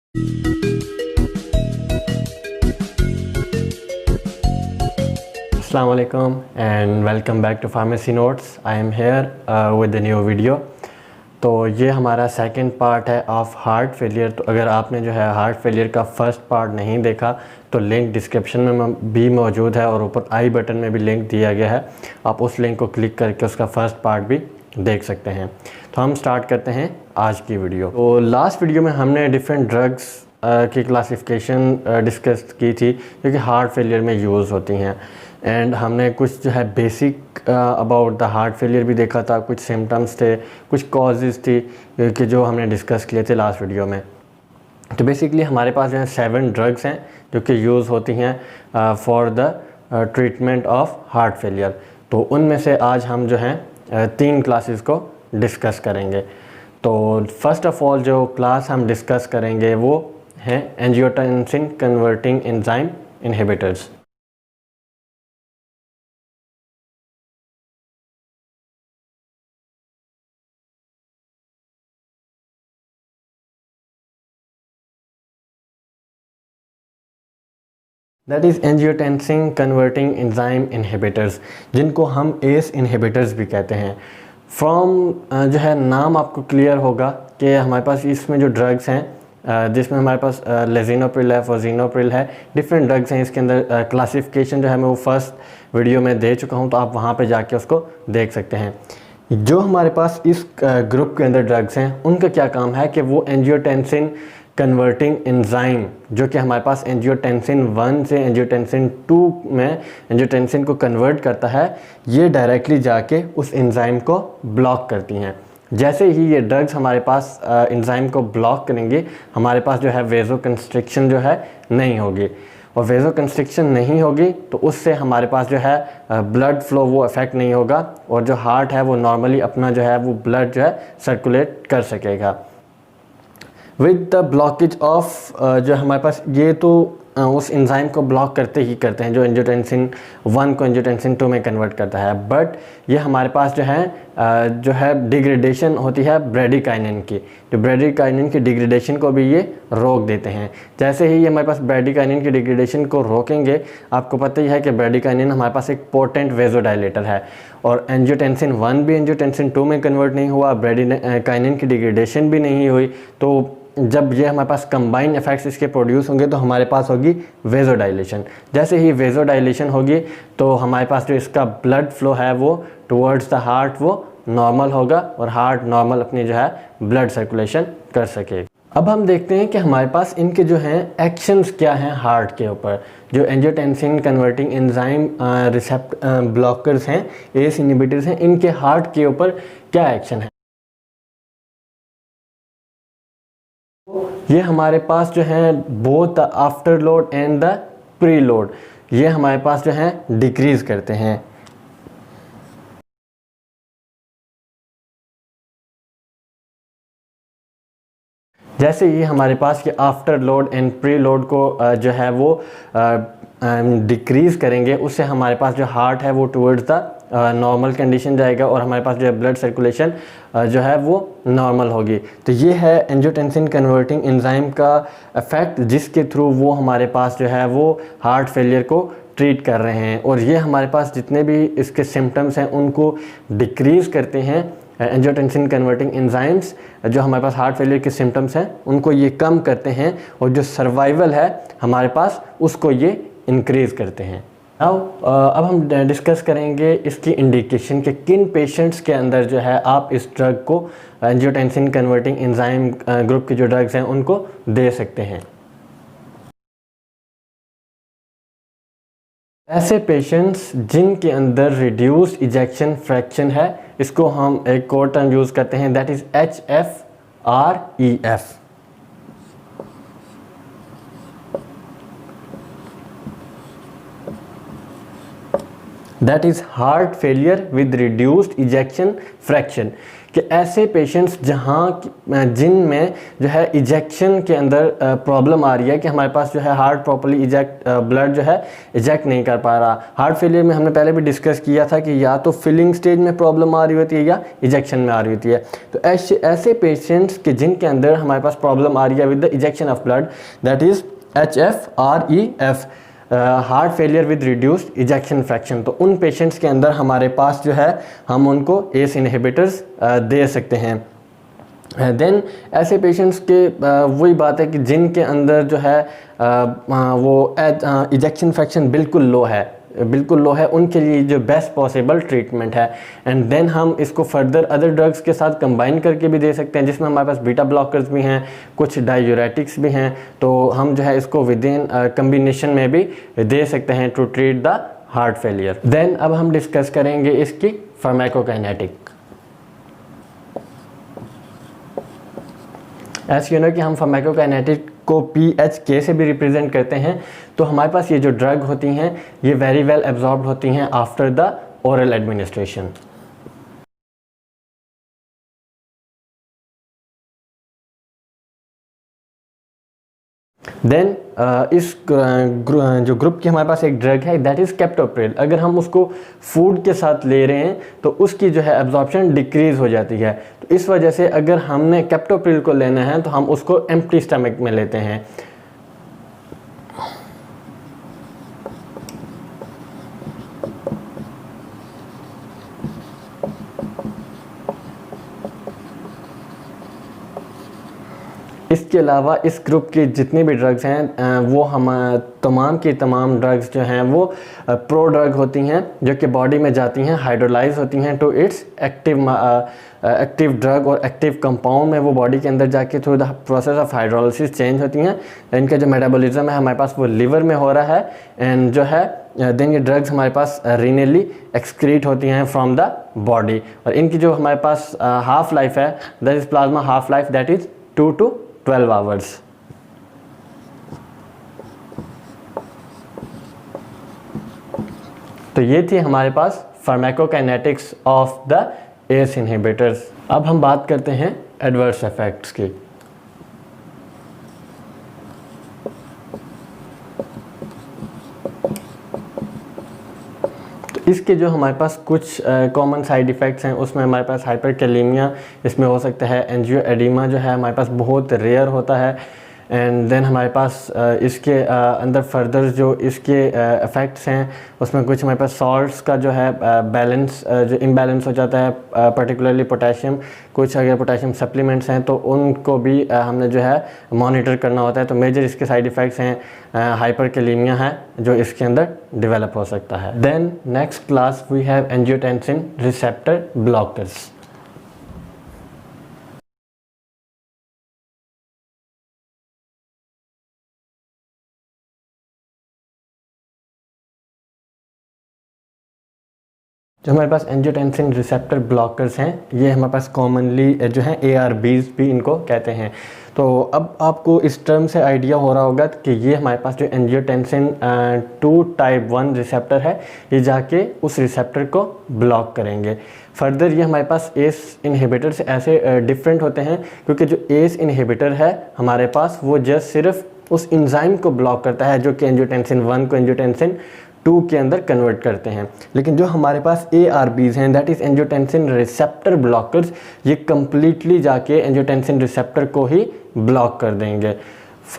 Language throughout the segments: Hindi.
Assalamu alaikum and welcome back to Pharmacy Notes. I am here with a new video. तो ये हमारा सेकंड पार्ट है ऑफ हार्ट फेलियर। तो अगर आपने जो है हार्ट फेलियर का फर्स्ट पार्ट नहीं देखा तो लिंक डिस्क्रिप्शन में भी मौजूद है और ऊपर आई बटन में भी लिंक दिया गया है। आप उस लिंक को क्लिक करके उसका फर्स्ट पार्ट भी देख सकते हैं। तो हम स्टार्ट करते हैं आज की वीडियो। तो लास्ट वीडियो में हमने डिफरेंट ड्रग्स की क्लासिफिकेशन डिस्कस की थी जो कि हार्ट फेलियर में यूज़ होती हैं, एंड हमने कुछ जो है basic about the heart failure भी देखा था, कुछ सिम्टम्स थे, कुछ कॉजेज़ थी कि जो हमने डिस्कस किए थे लास्ट वीडियो में। तो बेसिकली हमारे पास जो है 7 ड्रग्स हैं जो कि यूज़ होती हैं for the treatment of heart failure. तो उनमें से आज हम जो हैं 3 क्लासेस को डिस्कस करेंगे। तो फर्स्ट ऑफ ऑल जो क्लास हम डिस्कस करेंगे वो है angiotensin converting enzyme inhibitors. That is angiotensin converting enzyme inhibitors, जिनको हम एस इनहिबिटर्स भी कहते हैं। फ्रॉम जो है नाम आपको क्लियर होगा कि हमारे पास इसमें जो ड्रग्स हैं जिसमें हमारे पास लेजिनोप्रिल है, फोजिनोप्रिल है, डिफरेंट ड्रग्स हैं। इसके अंदर क्लासिफिकेशन जो है मैं वो फर्स्ट वीडियो में दे चुका हूँ, तो आप वहाँ पे जाके उसको देख सकते हैं। जो हमारे पास इस ग्रुप के अंदर ड्रग्स हैं उनका क्या काम है कि वो एंजियोटेंसिन कन्वर्टिंग एंजाइम जो कि हमारे पास एंजियोटेंसिन 1 से एंजियोटेंसिन 2 में एंजियोटेंसिन को कन्वर्ट करता है, ये डायरेक्टली जाके उस एंजाइम को ब्लॉक करती हैं। जैसे ही ये ड्रग्स हमारे पास एंजाइम को ब्लॉक करेंगे, हमारे पास जो है वेजो कंस्ट्रिक्शन जो है नहीं होगी, और वेजो कंस्ट्रिक्शन नहीं होगी तो उससे हमारे पास जो है ब्लड फ्लो वो इफ़ेक्ट नहीं होगा, और जो हार्ट है वो नॉर्मली अपना जो है वो ब्लड जो है सर्कुलेट कर सकेगा। विद द ब्लॉकेज ऑफ जो हमारे पास ये तो उस एंजाइम को ब्लॉक करते ही करते हैं जो एंजियोटेंसिन 1 को एंजियोटेंसिन 2 में कन्वर्ट करता है, बट ये हमारे पास जो है डिग्रेडेशन होती है ब्रेडिकाइनिन की, जो ब्रेडिकाइनिन की डिग्रेडेशन को भी ये रोक देते हैं। जैसे ही ये हमारे पास ब्रेडिकाइनिन की डिग्रेडेशन को रोकेंगे, आपको पता ही है कि ब्रेडिकाइनिन हमारे पास एक पोटेंट वेजोडाइलेटर है, और एंजियोटेंसिन 1 भी एंजियोटेंसिन 2 में कन्वर्ट नहीं हुआ, ब्रेडिकाइनिन की डिग्रेडेशन भी नहीं हुई। तो जब ये हमारे पास कंबाइन इफेक्ट्स इसके प्रोड्यूस होंगे तो हमारे पास होगी वेजोडाइलेशन। जैसे ही वेजोडाइलेशन होगी तो हमारे पास जो इसका ब्लड फ्लो है वो टुवर्ड्स द हार्ट वो नॉर्मल होगा, और हार्ट नॉर्मल अपनी जो है ब्लड सर्कुलेशन कर सके। अब हम देखते हैं कि हमारे पास इनके जो हैं एक्शंस क्या हैं हार्ट के ऊपर। जो एंजियोटेंसिन कन्वर्टिंग एंजाइम ब्लॉकर्स हैं, एस इनहिबिटर्स हैं, इनके हार्ट के ऊपर क्या एक्शन है। ये हमारे पास जो है both the afterload and the pre load, ये हमारे पास जो है डिक्रीज करते हैं। जैसे ये हमारे पास ये after load and pre load को जो है वो डिक्रीज़ करेंगे, उससे हमारे पास जो हार्ट है वो टुवर्ड्स द नॉर्मल कंडीशन जाएगा, और हमारे पास जो है ब्लड सर्कुलेशन जो है वो नॉर्मल होगी। तो ये है एंजियोटेंसिन कन्वर्टिंग एंजाइम का इफेक्ट, जिसके थ्रू वो हमारे पास जो है वो हार्ट फेलियर को ट्रीट कर रहे हैं, और ये हमारे पास जितने भी इसके सिम्टम्स हैं उनको डिक्रीज़ करते हैं। एंजियोटेंसिन कन्वर्टिंग एंजाइम्स जो हमारे पास हार्ट फेलियर के सिम्टम्स हैं उनको ये कम करते हैं, और जो सर्वाइवल है हमारे पास उसको ये इंक्रीज़ करते हैं। अब हम डिस्कस करेंगे इसकी इंडिकेशन के किन पेशेंट्स के अंदर जो है आप इस ड्रग को एंजियोटेंसिन कन्वर्टिंग एंजाइम ग्रुप की जो ड्रग्स हैं उनको दे सकते हैं। ऐसे पेशेंट्स जिनके अंदर रिड्यूस्ड इजेक्शन फ्रैक्शन है, इसको हम एक कोड टर्म यूज़ करते हैं, that is HFrEF। That is heart failure with reduced ejection fraction. कि ऐसे पेशेंट्स जिनमें जो है इजेक्शन के अंदर प्रॉब्लम आ रही है कि हमारे पास जो है हार्ट प्रॉपर्ली ब्लड जो है इजेक्ट नहीं कर पा रहा। हार्ट फेलियर में हमने पहले भी डिस्कस किया था कि या तो फिलिंग स्टेज में प्रॉब्लम आ रही होती है या इजेक्शन में आ रही होती है। तो ऐसे पेशेंट्स के जिनके अंदर हमारे पास प्रॉब्लम आ रही है with the ejection of blood, that is HFrEF, heart failure with reduced ejection fraction, तो उन पेशेंट्स के अंदर हमारे पास जो है हम उनको ACE इनहिबिटर्स दे सकते हैं। देन ऐसे पेशेंट्स के वही बात है कि जिनके अंदर जो है वो इजेक्शन फ्रैक्शन बिल्कुल लो है, उनके लिए जो बेस्ट पॉसिबल ट्रीटमेंट है। एंड देन हम इसको फर्दर अदर ड्रग्स के साथ कंबाइन करके भी दे सकते हैं, जिसमें हमारे पास बीटा ब्लॉकर्स भी हैं, कुछ डायूरेटिक्स भी हैं, तो हम जो है इसको विद इन कम्बिनेशन में भी दे सकते हैं to treat the heart failure. Then अब हम डिस्कस करेंगे इसकी फार्माकोकाइनेटिक। ऐसे यू नो कि हम फार्माकोकाइनेटिक को PHK से भी रिप्रेजेंट करते हैं। तो हमारे पास ये जो ड्रग होती हैं ये वेरी वेल एब्जॉर्ब्ड होती हैं after the oral administration. Then इस जो ग्रुप की हमारे पास एक ड्रग है दैट इज़ कैप्टोप्रिल। अगर हम उसको फूड के साथ ले रहे हैं तो उसकी जो है एब्जॉर्प्शन डिक्रीज़ हो जाती है। तो इस वजह से अगर हमने कैप्टोप्रिल को लेना है तो हम उसको एम्प्टी स्टमक में लेते हैं। इसके अलावा इस ग्रुप के जितने भी ड्रग्स हैं वो हम तमाम की तमाम ड्रग्स जो हैं वो प्रो ड्रग होती हैं, जो कि बॉडी में जाती हैं, हाइड्रोलाइज होती हैं टू इट्स एक्टिव ड्रग और एक्टिव कंपाउंड में वो बॉडी के अंदर जाके through the process of hydrolysis change होती हैं। इनका जो मेटाबॉलिज्म है हमारे पास वो लिवर में हो रहा है एंड जो है देन ये ड्रग्स हमारे पास रीनली एक्सक्रीट होती हैं फ्रॉम द बॉडी। और इनकी जो हमारे पास हाफ लाइफ है that is plasma half life that is 2 to 12 hours. तो ये थी हमारे पास pharmacokinetics of the ACE inhibitors. अब हम बात करते हैं एडवर्स इफेक्ट्स की। इसके जो हमारे पास कुछ कॉमन साइड इफ़ेक्ट्स हैं उसमें हमारे पास हाइपरकैलेमिया इसमें हो सकता है, एंजियोएडिमा जो है हमारे पास बहुत रेयर होता है। एंड देन हमारे पास इसके अंदर फर्दर जो इसके इफ़ेक्ट्स हैं उसमें कुछ हमारे पास सॉल्ट्स का जो है बैलेंस जो इम्बैलेंस हो जाता है, पर्टिकुलरली पोटेशियम। कुछ अगर पोटेशियम सप्लीमेंट्स हैं तो उनको भी हमने जो है मॉनिटर करना होता है। तो मेजर इसके साइड इफ़ेक्ट्स हैं हाइपरकैलेमिया है जो इसके अंदर डेवलप हो सकता है। Then next class we have angiotensin receptor blockers. जो हमारे पास एंजियोटेंसिन रिसेप्टर ब्लॉकर्स हैं ये हमारे पास कॉमनली जो हैं ARBs भी इनको कहते हैं। तो अब आपको इस टर्म से आइडिया हो रहा होगा कि ये हमारे पास जो एंजियोटेंसिन 2 टाइप 1 रिसेप्टर है ये जाके उस रिसेप्टर को ब्लॉक करेंगे। फर्दर ये हमारे पास ACE इनहिबिटर से ऐसे डिफरेंट होते हैं क्योंकि जो ACE इनहिबिटर है हमारे पास वो जस्ट सिर्फ उस एंजाइम को ब्लॉक करता है जो कि एंजियोटेंसिन 1 को एंजियोटेंसिन 2 के अंदर कन्वर्ट करते हैं। लेकिन जो हमारे पास ARBs हैं that is angiotensin receptor blockers, ये कम्प्लीटली जाके एंजियोटेंसिन रिसेप्टर को ही ब्लॉक कर देंगे।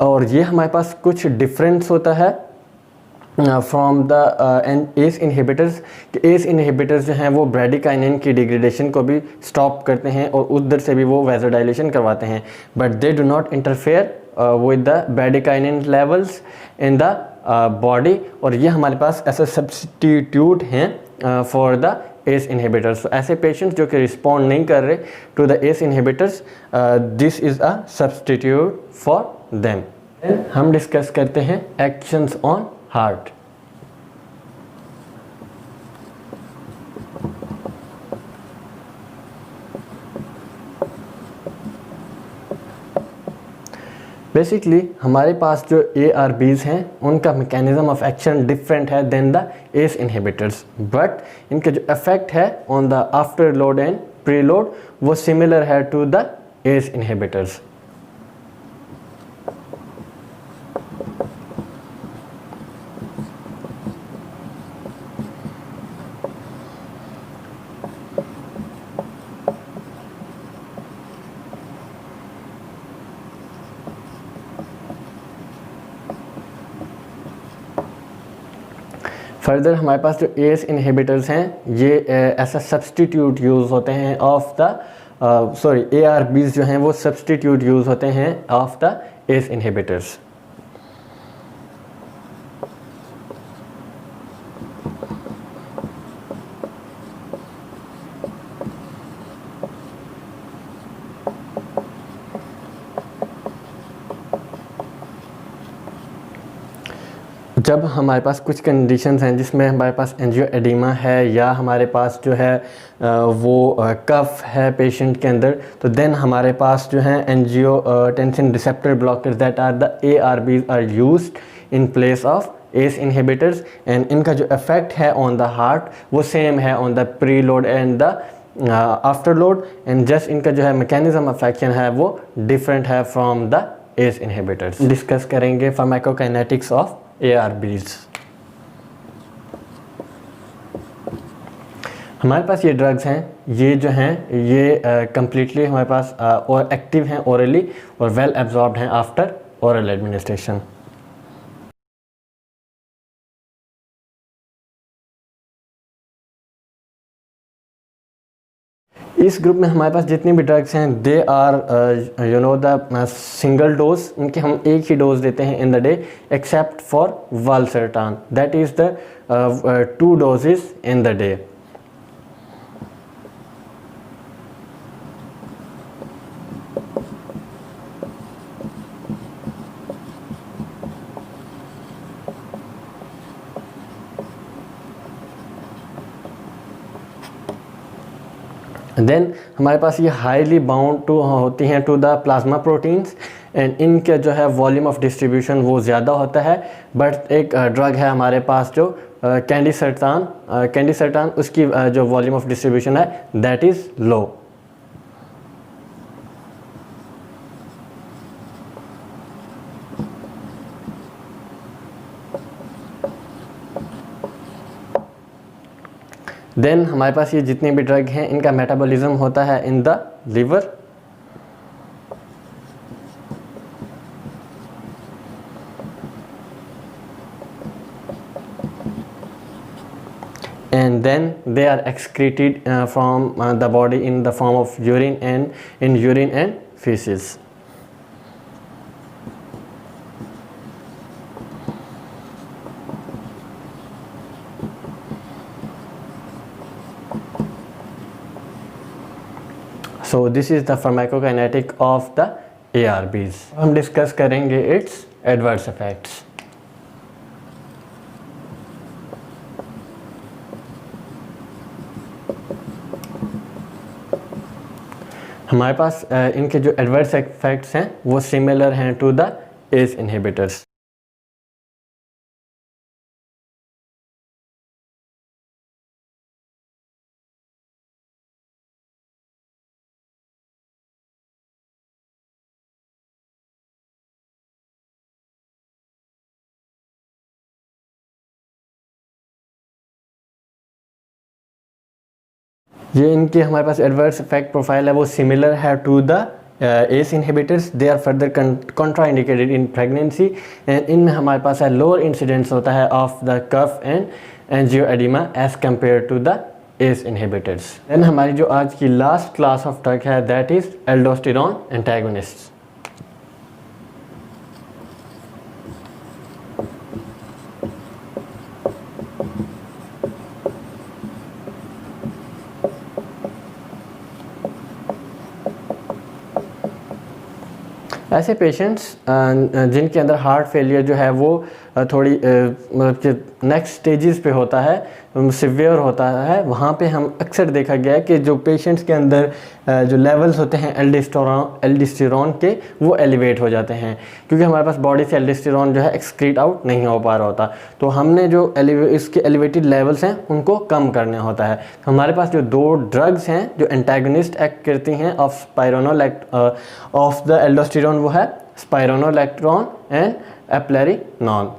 और ये हमारे पास कुछ डिफरेंस होता है from the ACE inhibitors. ACE inhibitors जो हैं वो ब्रैडिकाइनिन की डिग्रेडेशन को भी स्टॉप करते हैं और उधर से भी वो वैसोडाइलेशन करवाते हैं, but they do not interfere with the bradykinin levels in the body. और ये हमारे पास ऐसे सब्सटीट्यूट हैं फॉर द ACE इनहिबिटर्स। तो ऐसे पेशेंट्स जो कि रिस्पॉन्ड नहीं कर रहे to the ACE inhibitors, this is a substitute for them. हम डिस्कस करते हैं एक्शंस ऑन हार्ट। बेसिकली हमारे पास जो ARBs हैं उनका मैकेनिज्म ऑफ एक्शन डिफरेंट है than the ACE inhibitors, but इनका जो इफेक्ट है on the afterload and preload वो सिमिलर है to the ACE inhibitors. Further हमारे पास जो एस इनहिबिटर्स हैं ये ऐसा सब्सटीट्यूट यूज़ होते हैं ऑफ द ARBs जो हैं वो सब्सटीट्यूट यूज़ होते हैं ऑफ द एस इनहिबिटर्स। जब हमारे पास कुछ कंडीशंस हैं जिसमें हमारे पास एंजियोएडिमा है या हमारे पास जो है वो कफ है पेशेंट के अंदर, तो देन हमारे पास जो है angiotensin receptor blockers that are the ARBs are used in place of ACE inhibitors, and इनका जो इफेक्ट है ऑन द हार्ट वो सेम है on the preload and the afterload, and just इनका जो है मैकेनिज्म ऑफ एक्शन है वो डिफरेंट है from the ACE inhibitors. Discuss करेंगे फार्माकोकाइनेटिक्स ऑफ ARBs। हमारे पास ये ड्रग्स हैं, ये जो हैं ये कम्प्लीटली हमारे पास और एक्टिव हैं ओरली और वेल एब्जॉर्ब्ड हैं आफ्टर ओरल एडमिनिस्ट्रेशन। इस ग्रुप में हमारे पास जितनी भी ड्रग्स हैं they are the single dose, उनके हम एक ही डोज देते हैं in the day except for valsartan that is the 2 doses in the day. Then हमारे पास ये हाईली बाउंड टू होती हैं to the plasma proteins, and इनके जो है वॉल्यूम ऑफ डिस्ट्रीब्यूशन वो ज़्यादा होता है। बट एक ड्रग है हमारे पास जो कैंडिसर्टान उसकी जो वॉल्यूम ऑफ डिस्ट्रीब्यूशन है दैट इज़ लो। देन हमारे पास ये जितने भी ड्रग हैं इनका मेटाबॉलिज्म होता है in the liver, and then they are excreted from the body in the form of urine and feces. So this is the pharmacokinetic of the ARBs. हम डिस्कस करेंगे its adverse effects. हमारे पास इनके जो एडवर्स इफेक्ट्स हैं वो सिमिलर हैं टू द एस इनहिबिटर्स। ये इनके हमारे पास एडवर्स इफेक्ट प्रोफाइल है वो सिमिलर है to the ACE inhibitors. They are further contraindicated in pregnancy, and इनमें हमारे पास है लोअर इंसिडेंस होता है of the cough and angioedema as compare to the ACE inhibitors. Then हमारी जो आज की लास्ट क्लास ऑफ ड्रग है दैट इज एल्डोस्टेरॉन एंटागोनिस्ट। ऐसे पेशेंट्स जिनके अंदर हार्ट फेलियर जो है वो थोड़ी मतलब कि नेक्स्ट स्टेजेस पे होता है, सिवियर होता है, वहाँ पे हम अक्सर देखा गया है कि जो पेशेंट्स के अंदर जो लेवल्स होते हैं एल्डोस्टेरॉन के वो एलिवेट हो जाते हैं, क्योंकि हमारे पास बॉडी से एल्डोस्टेरॉन जो है एक्सक्रीट आउट नहीं हो पा रहा होता। तो हमने जो इसके एलिवेटेड लेवल्स हैं उनको कम करना होता है। हमारे पास जो 2 ड्रग्स हैं जो एंटागनिस्ट एक्ट करती हैं ऑफ द एल्डोस्टेरॉन, वो है स्पाइरोनोलेक्ट्रॉन एंड एप्लेरिनॉन।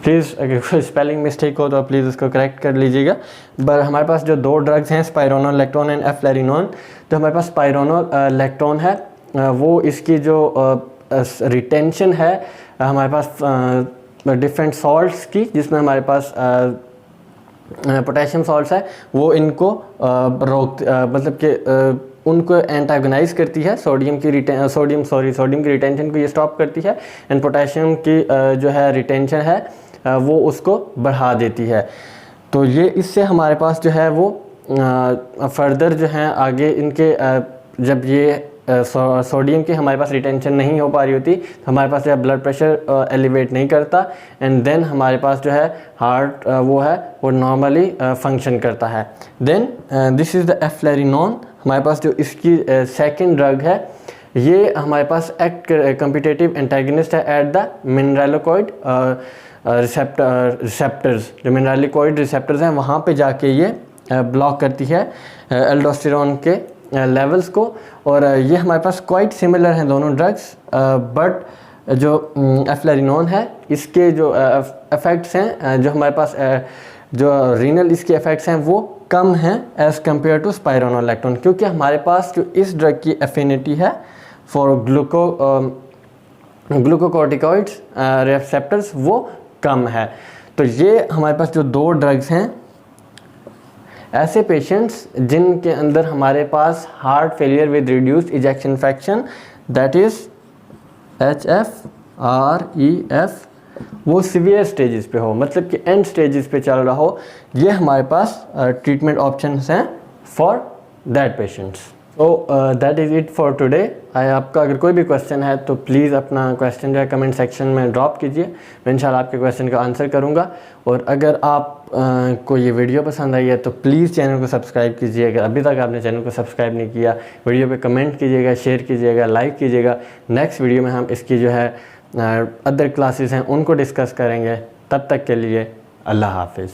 प्लीज़ अगर कोई स्पेलिंग मिस्टेक हो तो प्लीज़ उसको करेक्ट कर लीजिएगा। पर हमारे पास जो 2 ड्रग्स हैं स्पाइरोनोलेक्ट्रॉन एंड एफ्लेरिनॉन, तो हमारे पास स्पाइरोनोलेक्ट्रॉन है वो इसकी जो रिटेंशन है हमारे पास डिफरेंट सॉल्ट्स की, जिसमें हमारे पास पोटेशियम सॉल्ट्स है, वो इनको मतलब कि उनको एंटागोनाइज करती है, सोडियम की रिटेंशन को ये स्टॉप करती है, एंड पोटेशियम की जो है रिटेंशन है वो उसको बढ़ा देती है। तो ये इससे हमारे पास जो है वो फर्दर जो है आगे इनके जब ये सोडियम की हमारे पास रिटेंशन नहीं हो पा रही होती तो हमारे पास जो है ब्लड प्रेशर एलिवेट नहीं करता, एंड देन हमारे पास जो है हार्ट वो है वो नॉर्मली फंक्शन करता है। Then this is the eplerenone. हमारे पास जो इसकी सेकंड ड्रग है, ये हमारे पास एक्ट कम्पिटेटिव एंटागनिस्ट है एट द मिनरलोकॉइड रिसेप्टर्स। जो मिनरलोकॉइड रिसेप्टर्स हैं वहाँ पे जाके ये ब्लॉक करती है एल्डोस्टेरॉन के लेवल्स को, और ये हमारे पास क्वाइट सिमिलर हैं दोनों ड्रग्स, बट जो एफ्लेरिनॉन है इसके जो इफ़ेक्ट्स हैं जो हमारे पास जो रीनल इसके इफ़ेक्ट्स हैं वो कम हैं एज़ कम्पेयर टू स्पाइरोनोलेक्ट्रॉन, क्योंकि हमारे पास जो इस ड्रग की एफिनिटी है फॉर ग्लूकोकॉर्टिकॉइड्स रिसेप्टर्स वो कम है। तो ये हमारे पास जो 2 ड्रग्स हैं, ऐसे पेशेंट्स जिनके अंदर हमारे पास heart failure with reduced ejection fraction, that is HFrEF, वो सीवियर स्टेजेस पे हो, मतलब कि एंड स्टेजेस पे चल रहा हो, ये हमारे पास ट्रीटमेंट ऑप्शंस हैं for that patients. So that is it for today. आपका अगर कोई भी क्वेश्चन है तो प्लीज़ अपना क्वेश्चन जो है कमेंट सेक्शन में ड्रॉप कीजिए, मैं इंशाल्लाह आपके क्वेश्चन का आंसर करूँगा। और अगर आप को ये वीडियो पसंद आई है तो प्लीज़ चैनल को सब्सक्राइब कीजिए। अगर अभी तक आपने चैनल को सब्सक्राइब नहीं किया, वीडियो पे कमेंट कीजिएगा, शेयर कीजिएगा, लाइक कीजिएगा। नेक्स्ट वीडियो में हम इसकी जो है अदर क्लासेस हैं उनको डिस्कस करेंगे। तब तक के लिए अल्लाह हाफिज़।